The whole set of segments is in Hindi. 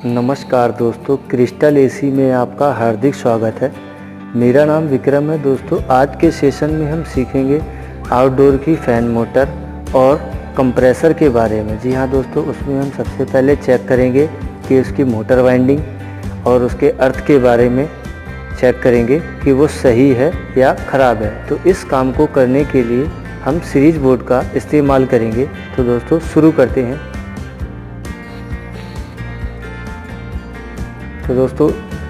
नमस्कार दोस्तों, क्रिस्टल एसी में आपका हार्दिक स्वागत है। मेरा नाम विक्रम है। दोस्तों, आज के सेशन में हम सीखेंगे आउटडोर की फ़ैन मोटर और कंप्रेसर के बारे में। जी हाँ दोस्तों, उसमें हम सबसे पहले चेक करेंगे कि उसकी मोटर वाइंडिंग और उसके अर्थ के बारे में चेक करेंगे कि वो सही है या ख़राब है। तो इस काम को करने के लिए हम सीरीज बोर्ड का इस्तेमाल करेंगे। तो दोस्तों शुरू करते हैं। तो दोस्तों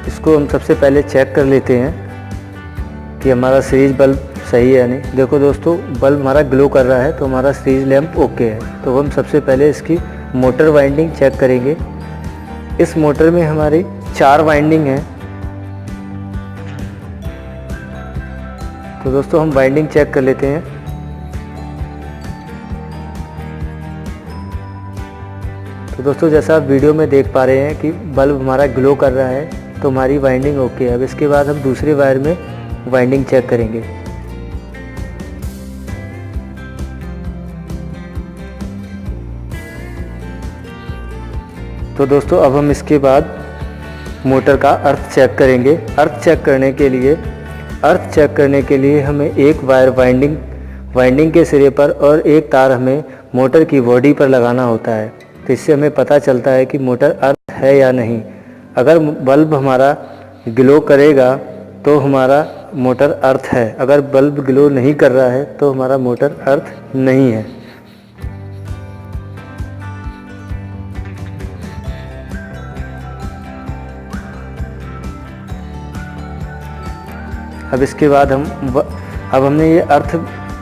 इसको हम सबसे पहले चेक कर लेते हैं कि हमारा सीरीज बल्ब सही है या नहीं। देखो दोस्तों, बल्ब हमारा ग्लो कर रहा है तो हमारा सीरीज लैंप ओके है। तो हम सबसे पहले इसकी मोटर वाइंडिंग चेक करेंगे। इस मोटर में हमारी 4 वाइंडिंग है। तो दोस्तों हम वाइंडिंग चेक कर लेते हैं। तो दोस्तों जैसा आप वीडियो में देख पा रहे हैं कि बल्ब हमारा ग्लो कर रहा है, तो हमारी वाइंडिंग ओके है। अब इसके बाद हम दूसरे वायर में वाइंडिंग चेक करेंगे। तो दोस्तों अब हम इसके बाद मोटर का अर्थ चेक करेंगे। अर्थ चेक करने के लिए हमें एक वायर वाइंडिंग के सिरे पर और एक तार हमें मोटर की बॉडी पर लगाना होता है। तो इससे हमें पता चलता है कि मोटर अर्थ है या नहीं। अगर बल्ब हमारा ग्लो करेगा तो हमारा मोटर अर्थ है। अगर बल्ब ग्लो नहीं कर रहा है तो हमारा मोटर अर्थ नहीं है। अब इसके बाद अब हमने ये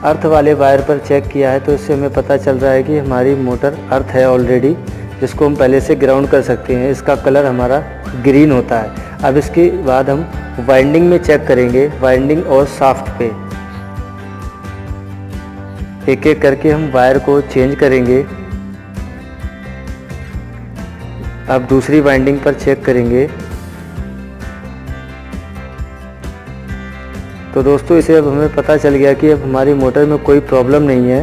अर्थ वाले वायर पर चेक किया है, तो इससे हमें पता चल रहा है कि हमारी मोटर अर्थ है ऑलरेडी, जिसको हम पहले से ग्राउंड कर सकते हैं। इसका कलर हमारा ग्रीन होता है। अब इसके बाद हम वाइंडिंग में चेक करेंगे, वाइंडिंग और शाफ्ट पे एक एक करके हम वायर को चेंज करेंगे। अब दूसरी वाइंडिंग पर चेक करेंगे। तो दोस्तों इसे अब हमें पता चल गया कि अब हमारी मोटर में कोई प्रॉब्लम नहीं है।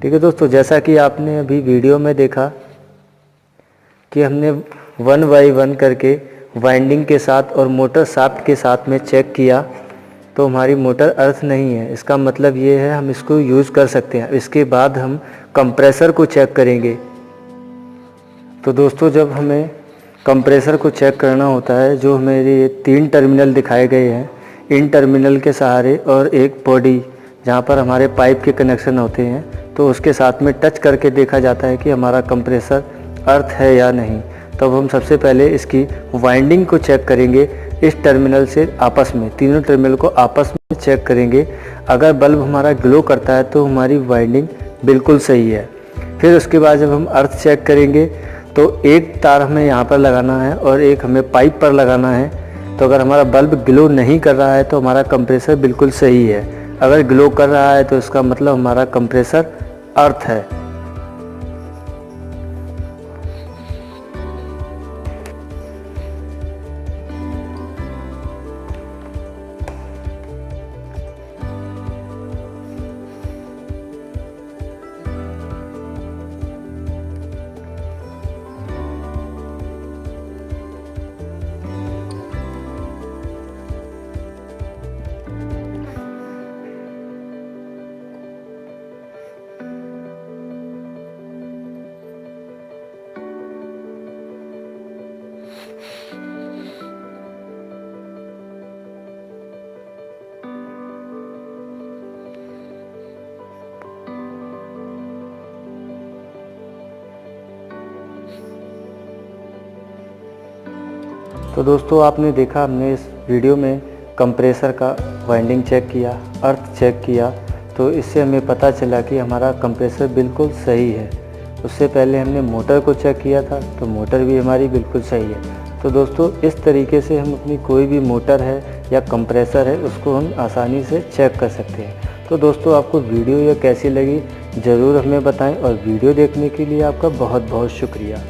ठीक है दोस्तों, जैसा कि आपने अभी वीडियो में देखा कि हमने 1 बाई 1 करके वाइंडिंग के साथ और मोटर शाफ्ट के साथ में चेक किया, तो हमारी मोटर अर्थ नहीं है। इसका मतलब ये है हम इसको यूज़ कर सकते हैं। इसके बाद हम कंप्रेसर को चेक करेंगे। तो दोस्तों जब हमें कंप्रेसर को चेक करना होता है, जो मेरे ये 3 टर्मिनल दिखाए गए हैं, इन टर्मिनल के सहारे और एक बॉडी जहाँ पर हमारे पाइप के कनेक्शन होते हैं, तो उसके साथ में टच करके देखा जाता है कि हमारा कंप्रेसर अर्थ है या नहीं। तब हम सबसे पहले इसकी वाइंडिंग को चेक करेंगे। इस टर्मिनल से आपस में, तीनों टर्मिनल को आपस में चेक करेंगे। अगर बल्ब हमारा ग्लो करता है तो हमारी वाइंडिंग बिल्कुल सही है। फिर उसके बाद जब हम अर्थ चेक करेंगे तो एक तार हमें यहाँ पर लगाना है और एक हमें पाइप पर लगाना है। तो अगर हमारा बल्ब ग्लो नहीं कर रहा है तो हमारा कंप्रेसर बिल्कुल सही है। अगर ग्लो कर रहा है तो इसका मतलब हमारा कंप्रेसर अर्थ है। तो दोस्तों आपने देखा, हमने इस वीडियो में कंप्रेसर का वाइंडिंग चेक किया, अर्थ चेक किया, तो इससे हमें पता चला कि हमारा कंप्रेसर बिल्कुल सही है। उससे पहले हमने मोटर को चेक किया था, तो मोटर भी हमारी बिल्कुल सही है। तो दोस्तों इस तरीके से हम अपनी कोई भी मोटर है या कंप्रेसर है उसको हम आसानी से चेक कर सकते हैं। तो दोस्तों आपको वीडियो ये कैसी लगी ज़रूर हमें बताएं, और वीडियो देखने के लिए आपका बहुत बहुत शुक्रिया।